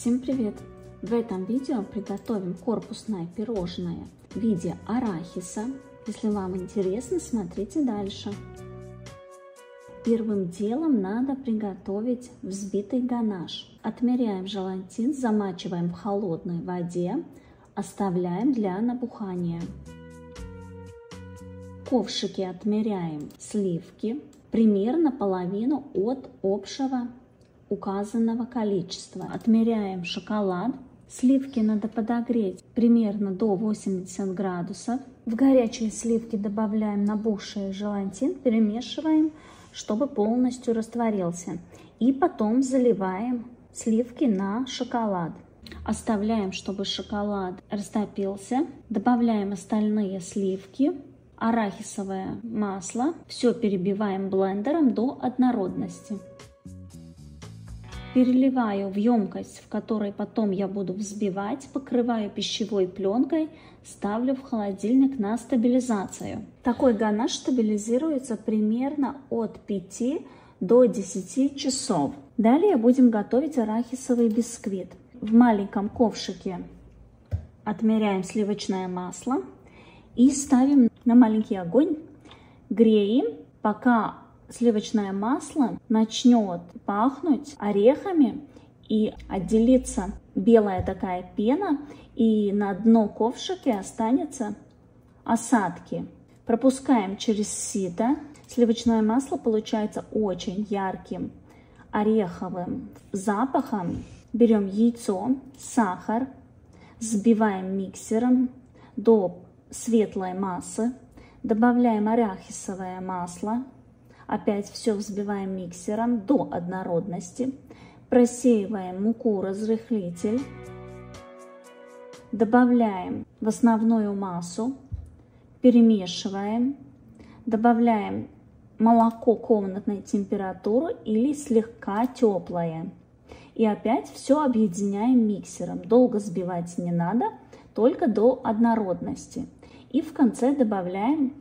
Всем привет! В этом видео приготовим корпусное пирожное в виде арахиса. Если вам интересно, смотрите дальше. Первым делом надо приготовить взбитый ганаш. Отмеряем желатин, замачиваем в холодной воде, оставляем для набухания. В ковшике отмеряем сливки, примерно половину от общего указанного количества. Отмеряем шоколад. Сливки надо подогреть примерно до 80 градусов. В горячие сливки добавляем набухший желатин, перемешиваем, чтобы полностью растворился. И потом заливаем сливки на шоколад. Оставляем, чтобы шоколад растопился. Добавляем остальные сливки, арахисовое масло. Все перебиваем блендером до однородности. Переливаю в емкость, в которой потом я буду взбивать, покрываю пищевой пленкой, ставлю в холодильник на стабилизацию. Такой ганаш стабилизируется примерно от 5 до 10 часов. Далее будем готовить арахисовый бисквит. В маленьком ковшике отмеряем сливочное масло и ставим на маленький огонь, греем, пока сливочное масло начнет пахнуть орехами и отделится белая такая пена, и на дно ковшика останется осадки. Пропускаем через сито. Сливочное масло получается очень ярким ореховым запахом. Берем яйцо, сахар, взбиваем миксером до светлой массы, добавляем арахисовое масло. Опять все взбиваем миксером до однородности. Просеиваем муку-разрыхлитель. Добавляем в основную массу. Перемешиваем. Добавляем молоко комнатной температуры или слегка теплое. И опять все объединяем миксером. Долго взбивать не надо, только до однородности. И в конце добавляем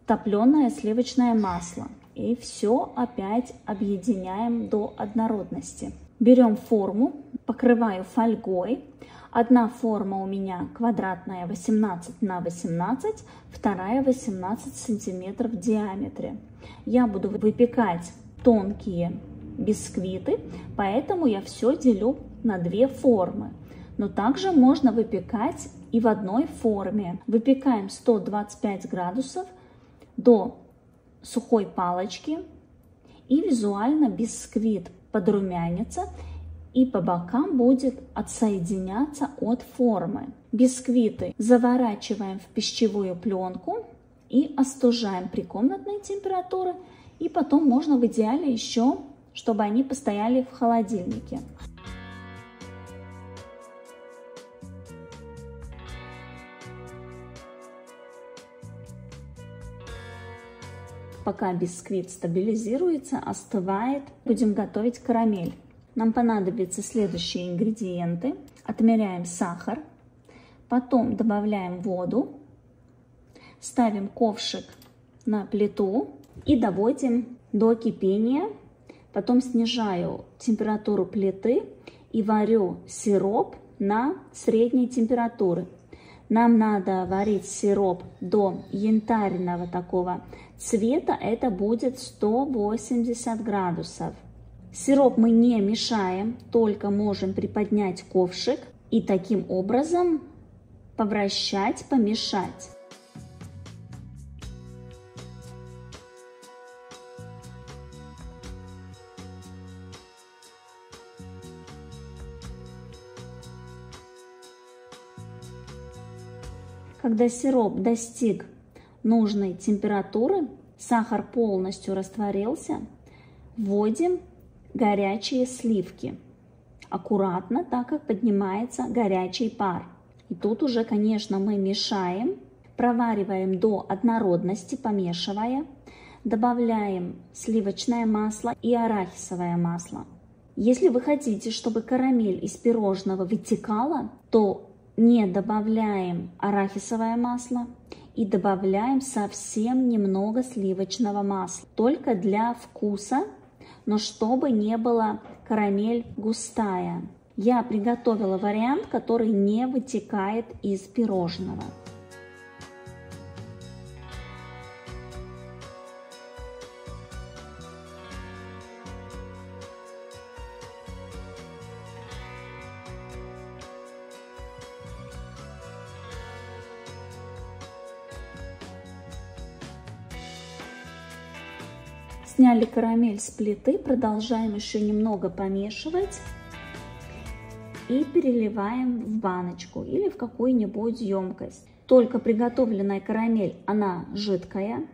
топленое сливочное масло. И все опять объединяем до однородности. Берем форму, покрываю фольгой. Одна форма у меня квадратная 18 на 18, вторая 18 сантиметров в диаметре. Я буду выпекать тонкие бисквиты, поэтому я все делю на две формы. Но также можно выпекать и в одной форме. Выпекаем 125 градусов до сухой палочки, и визуально бисквит подрумянится и по бокам будет отсоединяться от формы. Бисквиты заворачиваем в пищевую пленку и остужаем при комнатной температуре, и потом можно в идеале еще, чтобы они постояли в холодильнике. Пока бисквит стабилизируется, остывает, будем готовить карамель. Нам понадобятся следующие ингредиенты. Отмеряем сахар, потом добавляем воду, ставим ковшик на плиту и доводим до кипения. Потом снижаю температуру плиты и варю сироп на средней температуре. Нам надо варить сироп до янтарного такого цвета, это будет 180 градусов. Сироп мы не мешаем, только можем приподнять ковшик и таким образом повращать, помешать. Когда сироп достиг нужной температуры, сахар полностью растворился, вводим горячие сливки. Аккуратно, так как поднимается горячий пар. И тут уже, конечно, мы мешаем, провариваем до однородности, помешивая, добавляем сливочное масло и арахисовое масло. Если вы хотите, чтобы карамель из пирожного вытекала, то не добавляем арахисовое масло и добавляем совсем немного сливочного масла, только для вкуса, но чтобы не была карамель густая. Я приготовила вариант, который не вытекает из пирожного. Сняли карамель с плиты, продолжаем еще немного помешивать и переливаем в баночку или в какую-нибудь емкость. Только приготовленная карамель, она жидкая,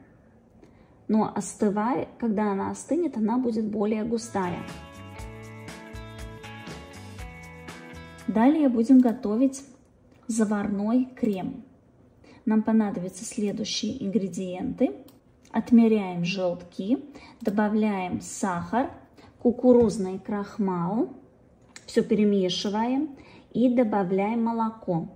но остывая, когда она остынет, она будет более густая. Далее будем готовить заварной крем. Нам понадобятся следующие ингредиенты. Отмеряем желтки, добавляем сахар, кукурузный крахмал, все перемешиваем и добавляем молоко.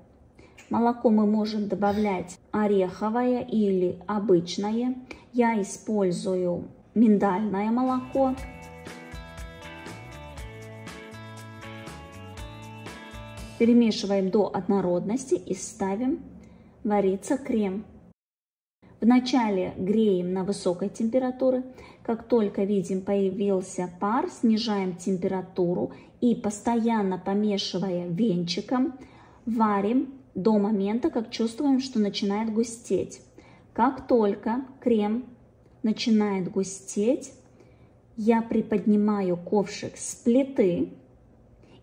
Молоко мы можем добавлять ореховое или обычное. Я использую миндальное молоко. Перемешиваем до однородности и ставим вариться крем. Вначале греем на высокой температуре. Как только видим, появился пар, снижаем температуру и, постоянно помешивая венчиком, варим до момента, как чувствуем, что начинает густеть. Как только крем начинает густеть, я приподнимаю ковшик с плиты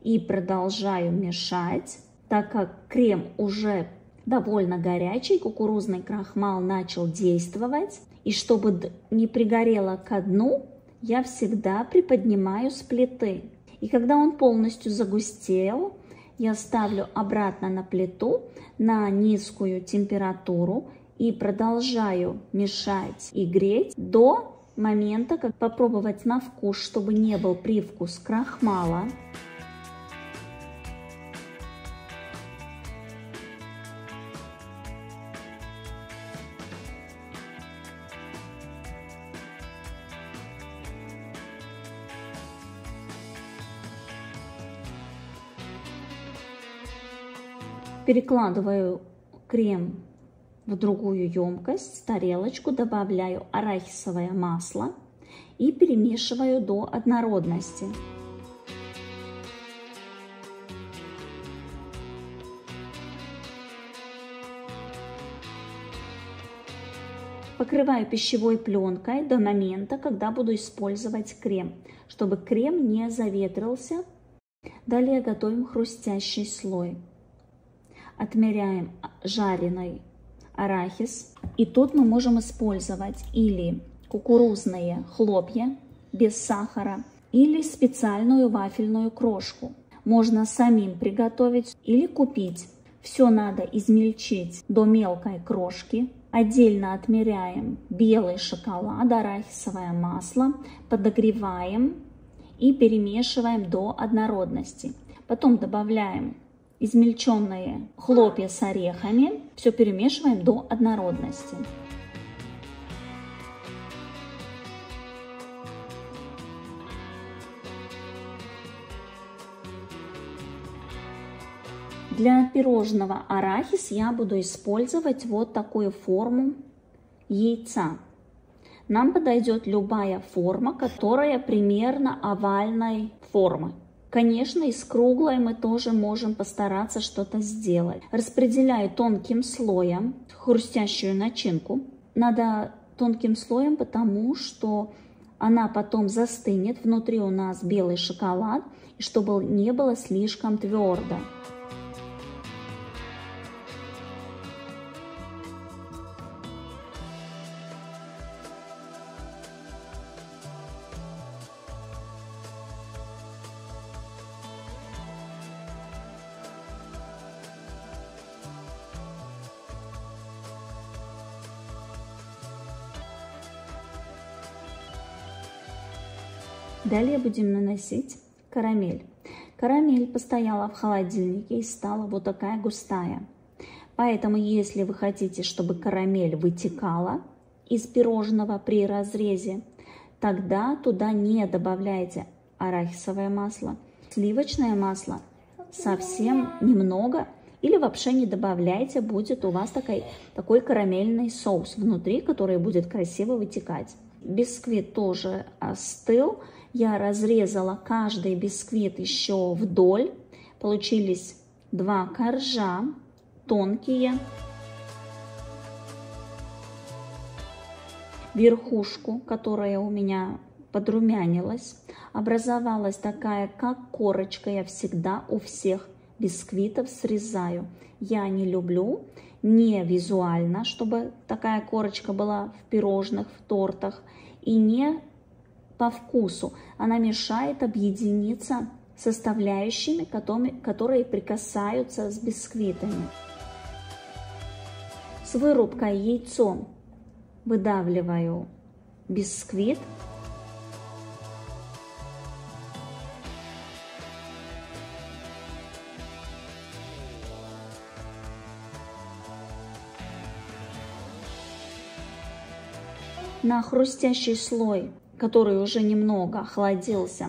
и продолжаю мешать, так как крем уже довольно горячий, кукурузный крахмал начал действовать. И чтобы не пригорело ко дну, я всегда приподнимаю с плиты. И когда он полностью загустел, я ставлю обратно на плиту на низкую температуру и продолжаю мешать и греть до момента, как попробовать на вкус, чтобы не был привкус крахмала. Перекладываю крем в другую емкость, тарелочку, добавляю арахисовое масло и перемешиваю до однородности. Покрываю пищевой пленкой до момента, когда буду использовать крем, чтобы крем не заветрился. Далее готовим хрустящий слой. Отмеряем жареный арахис. И тут мы можем использовать или кукурузные хлопья без сахара, или специальную вафельную крошку. Можно самим приготовить или купить. Все надо измельчить до мелкой крошки. Отдельно отмеряем белый шоколад, арахисовое масло, подогреваем и перемешиваем до однородности. Потом добавляем измельченные хлопья с орехами, все перемешиваем до однородности. Для пирожного арахис я буду использовать вот такую форму яйца. Нам подойдет любая форма, которая примерно овальной формы. Конечно, из круглой мы тоже можем постараться что-то сделать. Распределяю тонким слоем хрустящую начинку. Надо тонким слоем, потому что она потом застынет. Внутри у нас белый шоколад, и чтобы не было слишком твердо. Далее будем наносить карамель. Карамель постояла в холодильнике и стала вот такая густая. Поэтому, если вы хотите, чтобы карамель вытекала из пирожного при разрезе, тогда туда не добавляйте арахисовое масло. Сливочное масло совсем немного, или вообще не добавляйте, будет у вас такой карамельный соус внутри, который будет красиво вытекать. Бисквит тоже остыл. Я разрезала каждый бисквит еще вдоль. Получились 2 коржа тонкие. Верхушку, которая у меня подрумянилась, образовалась такая, как корочка. Я всегда у всех бисквитов срезаю. Я не люблю не визуально, чтобы такая корочка была в пирожных, в тортах, и не по вкусу. Она мешает объединиться составляющими, которые прикасаются с бисквитами. С вырубкой яйцом выдавливаю бисквит. На хрустящий слой, который уже немного охладился,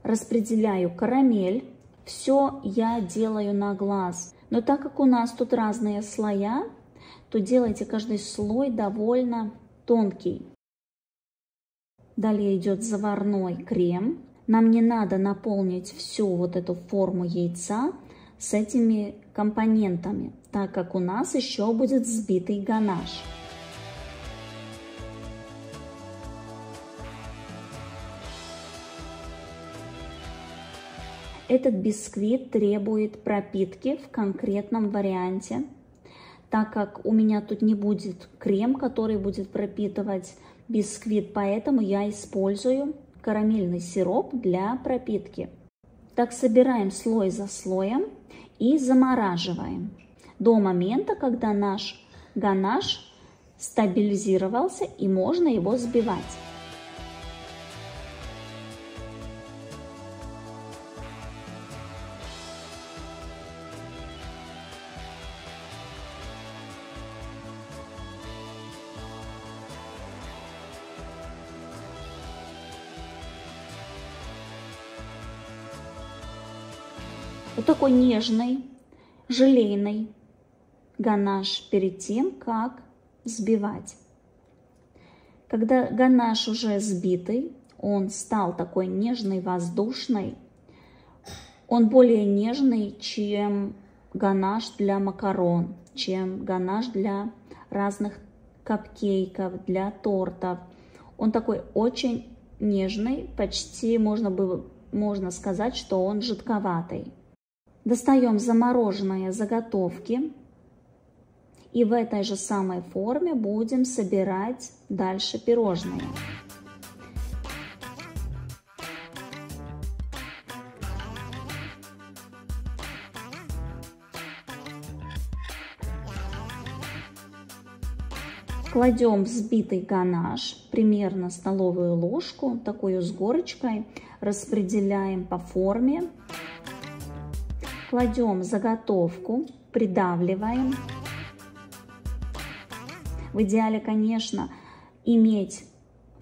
распределяю карамель. Все я делаю на глаз. Но так как у нас тут разные слоя, то делайте каждый слой довольно тонкий. Далее идет заварной крем. Нам не надо наполнить всю вот эту форму яйца с этими компонентами, так как у нас еще будет взбитый ганаш. Этот бисквит требует пропитки в конкретном варианте, так как у меня тут не будет крем, который будет пропитывать бисквит, поэтому я использую карамельный сироп для пропитки. Так собираем слой за слоем и замораживаем до момента, когда наш ганаш стабилизировался и можно его взбивать. Вот такой нежный, желейный ганаш перед тем, как взбивать. Когда ганаш уже взбитый, он стал такой нежный, воздушный. Он более нежный, чем ганаш для макарон, чем ганаш для разных капкейков, для тортов. Он такой очень нежный, почти можно сказать, что он жидковатый. Достаем замороженные заготовки и в этой же самой форме будем собирать дальше пирожные. Кладем взбитый ганаш, примерно столовую ложку, такую с горочкой, распределяем по форме. Кладем заготовку, придавливаем. В идеале, конечно, иметь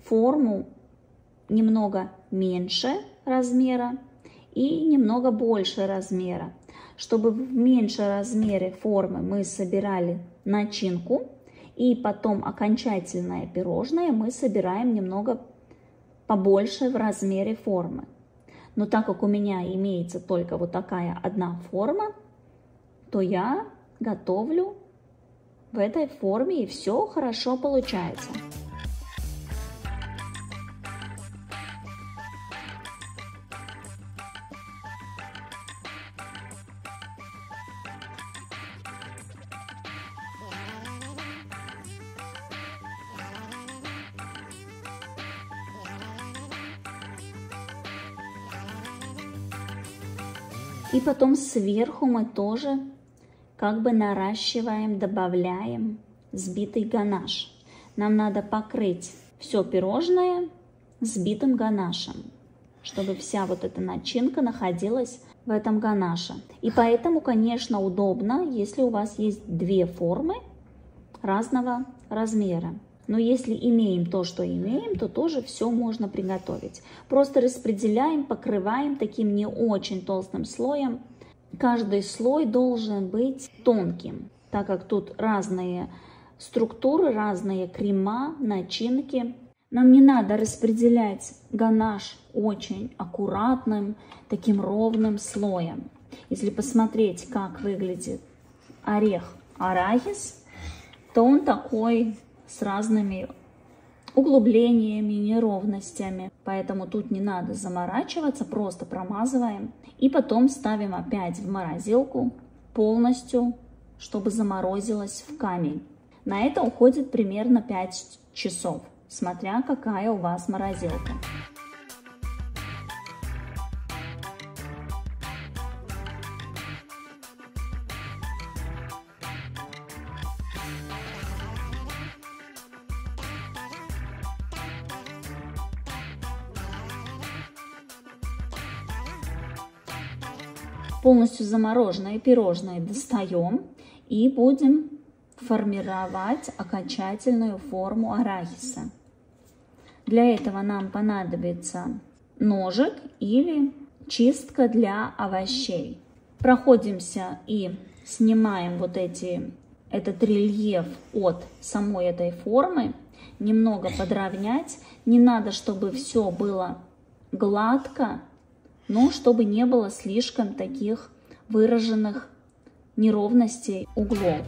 форму немного меньше размера и немного больше размера, чтобы в меньшем размере формы мы собирали начинку, и потом окончательное пирожное мы собираем немного побольше в размере формы. Но так как у меня имеется только вот такая одна форма, то я готовлю в этой форме, и все хорошо получается. И потом сверху мы тоже как бы наращиваем, добавляем взбитый ганаш. Нам надо покрыть все пирожное взбитым ганашем, чтобы вся вот эта начинка находилась в этом ганаше. И поэтому, конечно, удобно, если у вас есть две формы разного размера. Но если имеем то, что имеем, то тоже все можно приготовить. Просто распределяем, покрываем таким не очень толстым слоем каждый слой должен быть тонким, так как тут разные структуры, разные крема, начинки. Нам не надо распределять ганаш очень аккуратным, таким ровным слоем. Если посмотреть, как выглядит орех арахис, то он такой с разными углублениями, неровностями. Поэтому тут не надо заморачиваться, просто промазываем. И потом ставим опять в морозилку полностью, чтобы заморозилось в камень. На это уходит примерно 5 часов, смотря какая у вас морозилка. Полностью замороженные пирожные достаем и будем формировать окончательную форму арахиса. Для этого нам понадобится ножик или чистка для овощей. Проходимся и снимаем вот этот рельеф от самой этой формы. Немного подровнять. Не надо, чтобы все было гладко, но чтобы не было слишком таких выраженных неровностей углов.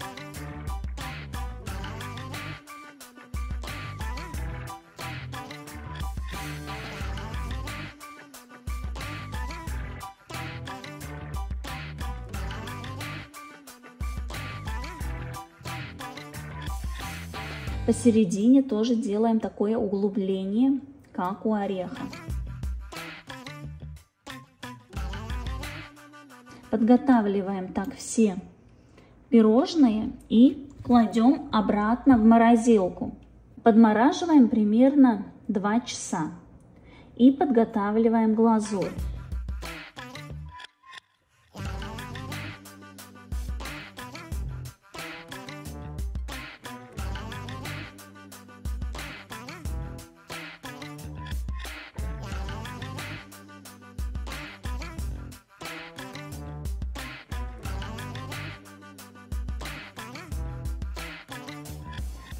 Посередине тоже делаем такое углубление, как у ореха. Подготавливаем так все пирожные и кладем обратно в морозилку. Подмораживаем примерно 2 часа и подготавливаем глазурь.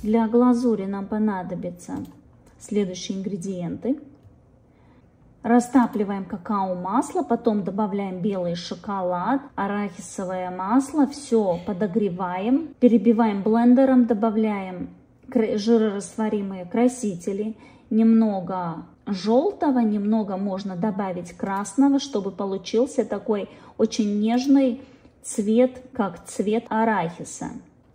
Для глазури нам понадобятся следующие ингредиенты. Растапливаем какао-масло, потом добавляем белый шоколад, арахисовое масло, все подогреваем, перебиваем блендером, добавляем жирорастворимые красители, немного желтого, немного можно добавить красного, чтобы получился такой очень нежный цвет, как цвет арахиса.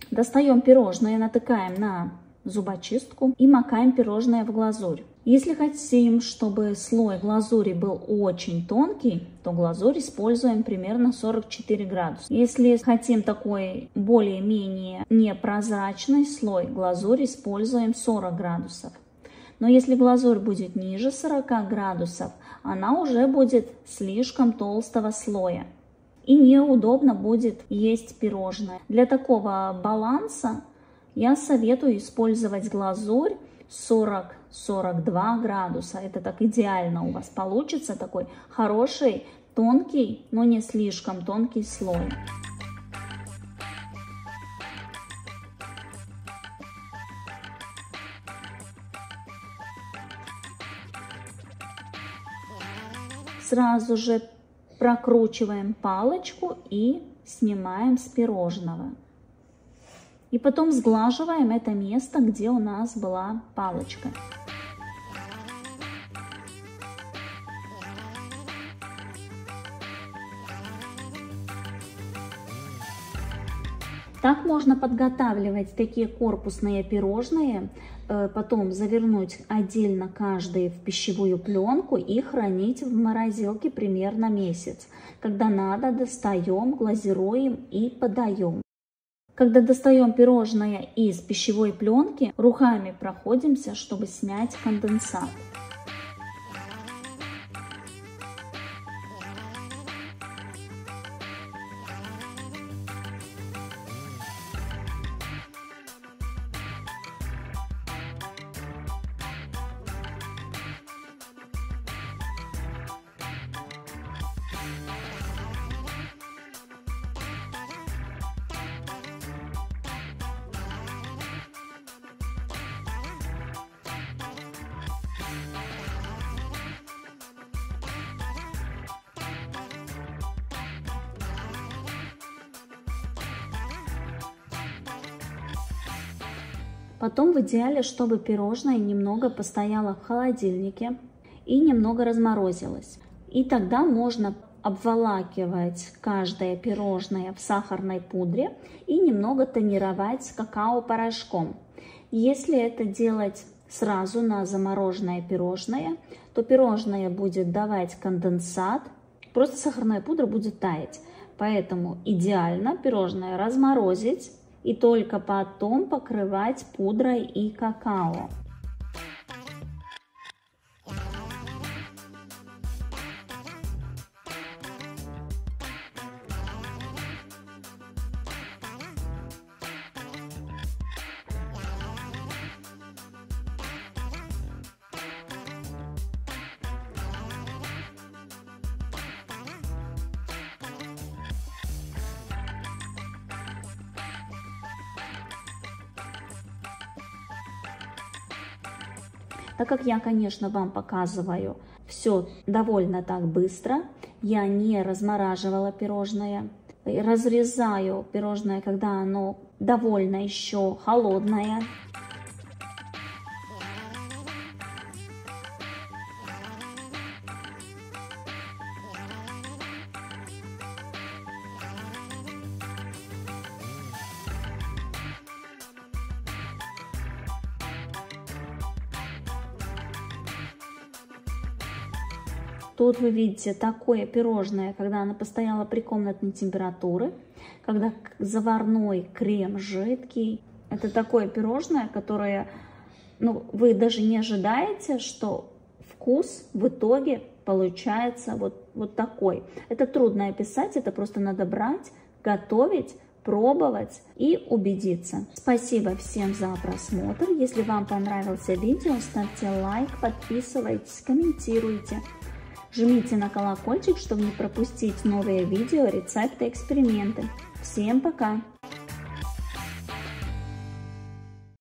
Достаем пирожное, натыкаем на зубочистку и макаем пирожное в глазурь. Если хотим, чтобы слой глазури был очень тонкий, то глазурь используем примерно 44 градуса. Если хотим такой более-менее непрозрачный слой, глазурь используем 40 градусов. Но если глазурь будет ниже 40 градусов, она уже будет слишком толстого слоя. И неудобно будет есть пирожное. Для такого баланса я советую использовать глазурь 40-42 градуса. Это так идеально у вас получится. Такой хороший, тонкий, но не слишком тонкий слой. Сразу же прокручиваем палочку и снимаем с пирожного. И потом сглаживаем это место, где у нас была палочка. Так можно подготавливать такие корпусные пирожные, потом завернуть отдельно каждый в пищевую пленку и хранить в морозилке примерно месяц. Когда надо, достаем, глазируем и подаем. Когда достаем пирожное из пищевой пленки, руками проходимся, чтобы снять конденсат. Потом в идеале, чтобы пирожное немного постояло в холодильнике и немного разморозилось. И тогда можно обволакивать каждое пирожное в сахарной пудре и немного тонировать какао-порошком. Если это делать сразу на замороженное пирожное, то пирожное будет давать конденсат, просто сахарная пудра будет таять. Поэтому идеально пирожное разморозить и только потом покрывать пудрой и какао. Так как я, конечно, вам показываю все довольно так быстро, я не размораживала пирожное. Разрезаю пирожное, когда оно довольно еще холодное. Тут вы видите такое пирожное, когда оно постояло при комнатной температуре, когда заварной крем жидкий. Это такое пирожное, которое вы даже не ожидаете, что вкус в итоге получается вот такой. Это трудно описать, это просто надо брать, готовить, пробовать и убедиться. Спасибо всем за просмотр. Если вам понравился видео, ставьте лайк, подписывайтесь, комментируйте. Жмите на колокольчик, чтобы не пропустить новые видео, рецепты, эксперименты. Всем пока!